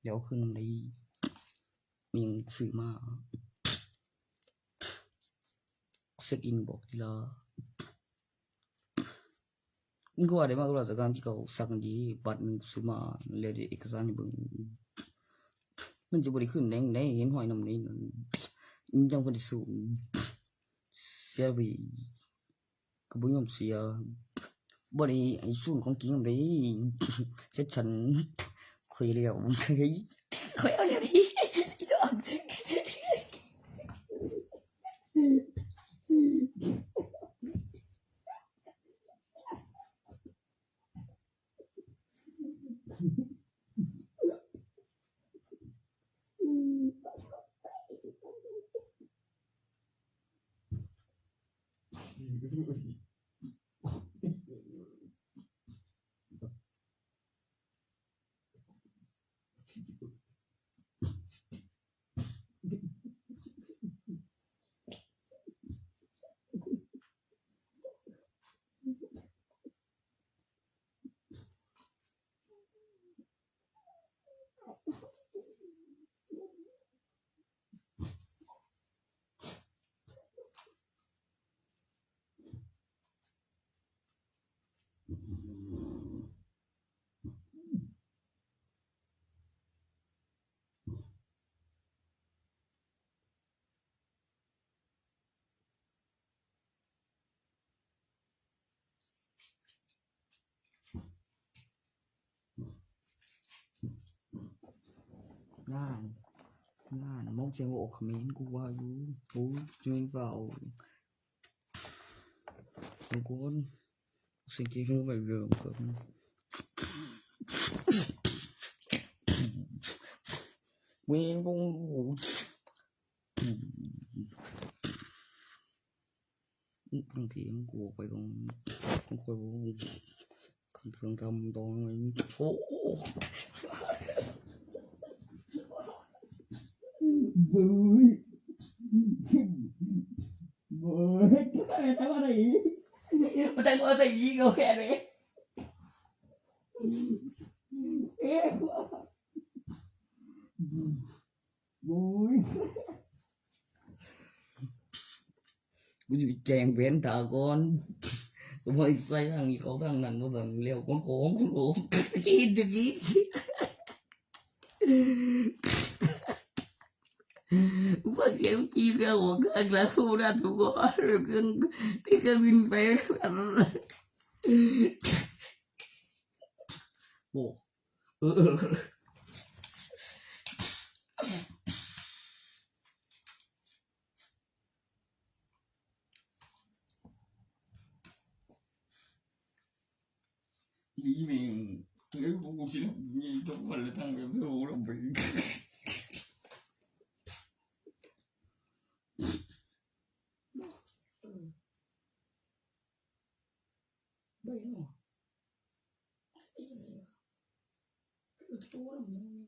แล้วคือนำได้มีสื่อมาเช็คอินบอกทีละมึงก็ว่าได้มาราชการที่เขาสั่งดีบัตรมึงซื้อมาแล้วได้เอกสารให้เบิ่ง มันจะบ่ได้ขึ้นแดงได้เห็นหอยน้ำนี้ยังบ่ได้สูงเสียไปก็บ่ยอมเสียบ่ได้ไอ้สูงของจริงนำเด้เสร็จฉันค่อยแล้วค่อยเอาแล้วดิอีดอกงานมองเสียงว่าออกเขมรกูว่าอยู่โอ้จะเป็นเฝ้าทุกคนสิ่งที่รู้แบบเดิมกันเว้ยโอ้บางทีมันกูออกไปของคนเครื่องทำตอนนี้โอ้บุยอะไรมาแต่งอะไรอีกแค่นี้บุยกูจะแจงเว้นตาก่อนกูไปใส่ทางนี้เขาทางนั้นมาสั่งเลี้ยวคนโค้งกินฟังเสียงจีก็หัวข้างแล้วพูดได้ทุกคนที่ก็บินไปโอ้นี่มึงเฮ้ยกูสิมีทุกคนเลยทั้งแบบเธอหูลำบากได้เนาะไอ้ยังไงวะไอ้ตัวมัน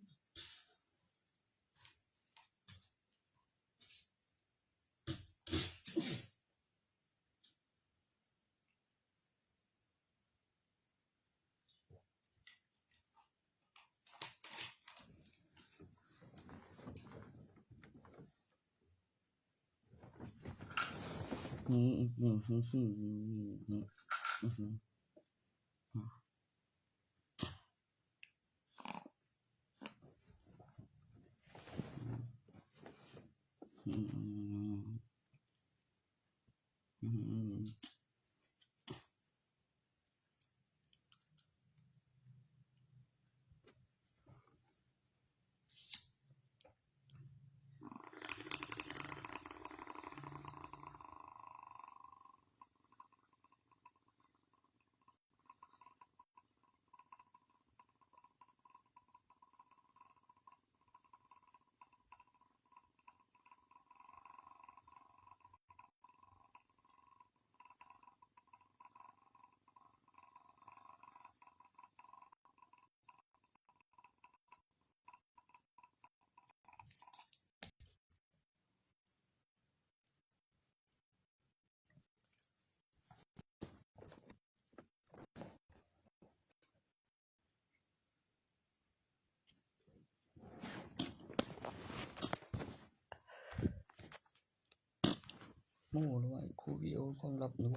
โม่ด้วยคูวิโอความลับหนู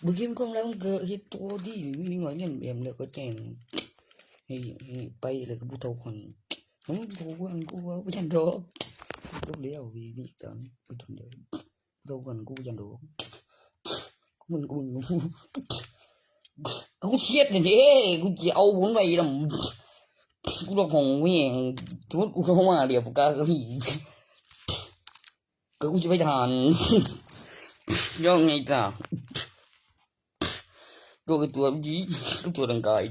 บึกินความลับมันก็เฮ็ดตัวดีมีหน่อยเล่นแบบแล้วก็แจ้งให้ไปแล้วก็ผู้เฒ่าคน không cô anh cô với anh đó lúc đấy vì bị tao bị thằng đấy đâu gần cô dàn đồ mình cô chết này thế cô chỉ âu muốn mày làm cô đâu còn nguyên cô không mà điều cả cái gì cô chỉ phải thàn do ngày ta rồi cái tuổi gì cái tuổi đằng cài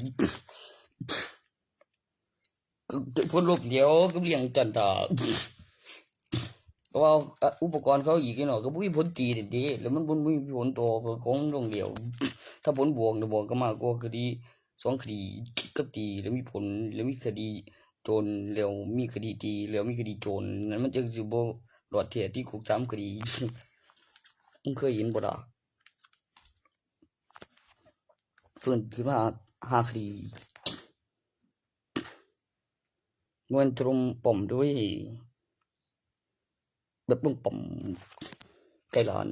cái phun lốp liều cái liềng trần thởว่าอุปกรณ์เขาอีกหน่อยก็มีผลตีเด็ดแล้วมันมีผลต่อของโรงเรียวถ้าผลบวกบวกก็มากกว่าคดี2 คดีกับตีแล้วมีผลแล้วมีคดีโจรแล้วมีคดีตีแล้วมีคดีโจรนั้นมันจะสิบ่รอดแท้ที่คุก3 คดีมึงเคยเห็นบ่ล่ะส่วนขึ้นมา5 คดีมันตรงป่อมด้วยแบบลงป่อมใจร้อน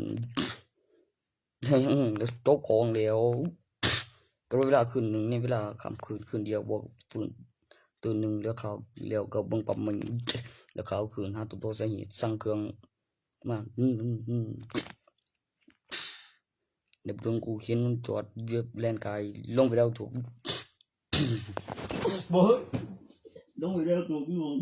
แล้วโต๊ะของแล้วก็เวลาคืนหนึ่งเนี่ยเวลาค่ำคืนเดียวบอกฟื้นตื่นหนึ่งแล้วเขาแล้วก็เบิ่งปั๊มมันแล้วเขาคืนหาตัวสาเหตุสั่งเครื่องมาเดี๋ยวโดนกูเขียนจอดเย็บแลนกายลงไปแล้วถูกบ่ลงไปแล้วถูกพี่ผม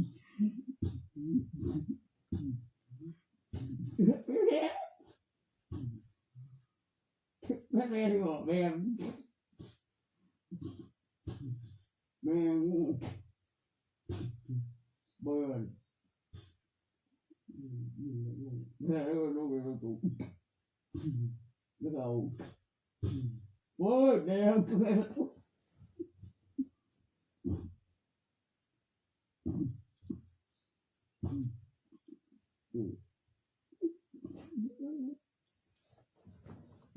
แม่ที่บอกแม่เบิร์นแม่ลูกไปถูกแล้วเราโอ้ยแม่แม่ถูก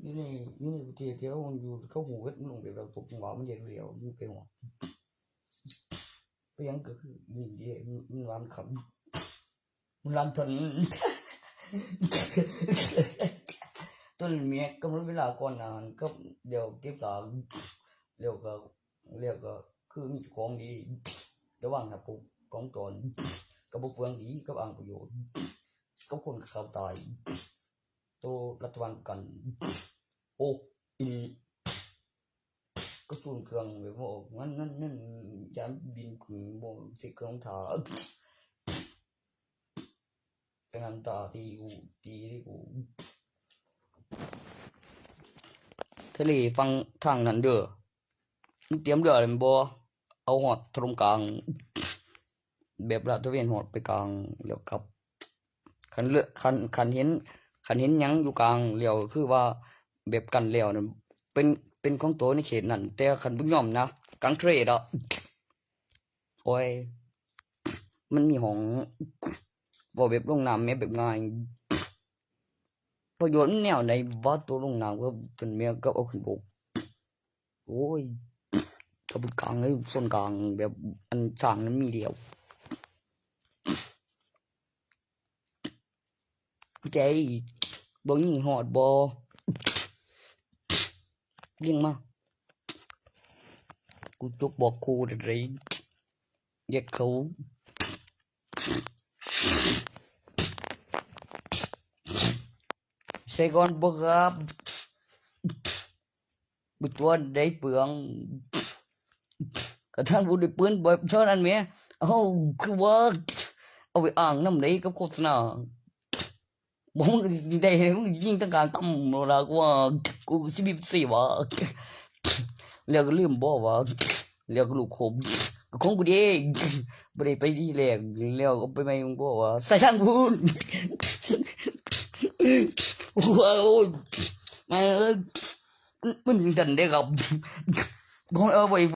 นี่ประเทศเดียวมันอยู่เขาหูก็ลงไปแบบตกจังหวะมันเดียวมันไปหัวไปยังก็คือนี่เดียวมันร้านขับมันร้านทนต้นเมียกำลังเวลาก่อนนานก็เดี๋ยวเก็บสารเรียกก็คือมีของดีระหว่างนะปุ๊บของจรกับบุกเบืองดีกับอ่างประโยชน์กับคนข่าวตายตัวรัฐบาลกันโอ้อีก็ส่วนเครื่องแบบว่างั้นยามบินขึ้นบนสิเครื่องถ่าเป็นน้ำตาที่กูทะเลฟังทางนั้นเด้อเตรียมเรือเลยบ่เอาหอดตรงกลางแบบละตะเวนหอดไปกลางแล้วกับคันเห็นยังอยู่กลางแล้วคือว่าแบบกันแล้วนั่นเป็นของตัวในเขตนั้นแต่คันบ่ยอมนะกลางเทรดอ่ะโอ้ยมันมีห้องบ่แบบลงน้ำแม่แบบง่ายประโยชน์แนวไหนว่าตัวลงน้ำก็จนแม่ก็เอาขึ้นบกโอ้ยก็เป็นกลางเลยส่วนกลางแบบอันสร้างนั้นมีเดียวใจบ่ยิงหอดบ่เลี้ยงมากูจกบอกครูได้เย็ดเขาใส่ก่อนบ่ครับบุตัวได้เปลืองกระทั่งบุได้ปืนแบบเท่านั้นแม่เอาคือว่าเอาไปอ่างน้ำไหลกับโฆษณาบ่มึงได้มึงยิงตั้งกลางตั้มแล้วก็ว่ากูสิบีสิว่าแล้วก็ลืมบอกว่าแล้วก็ลูกคมของกูเด้บ่ได้ไปดีแลกแล้วก็ไปไม่มึงบอกว่าใส่ทางพูนว้าวมันดันได้กับบ่เอาไว้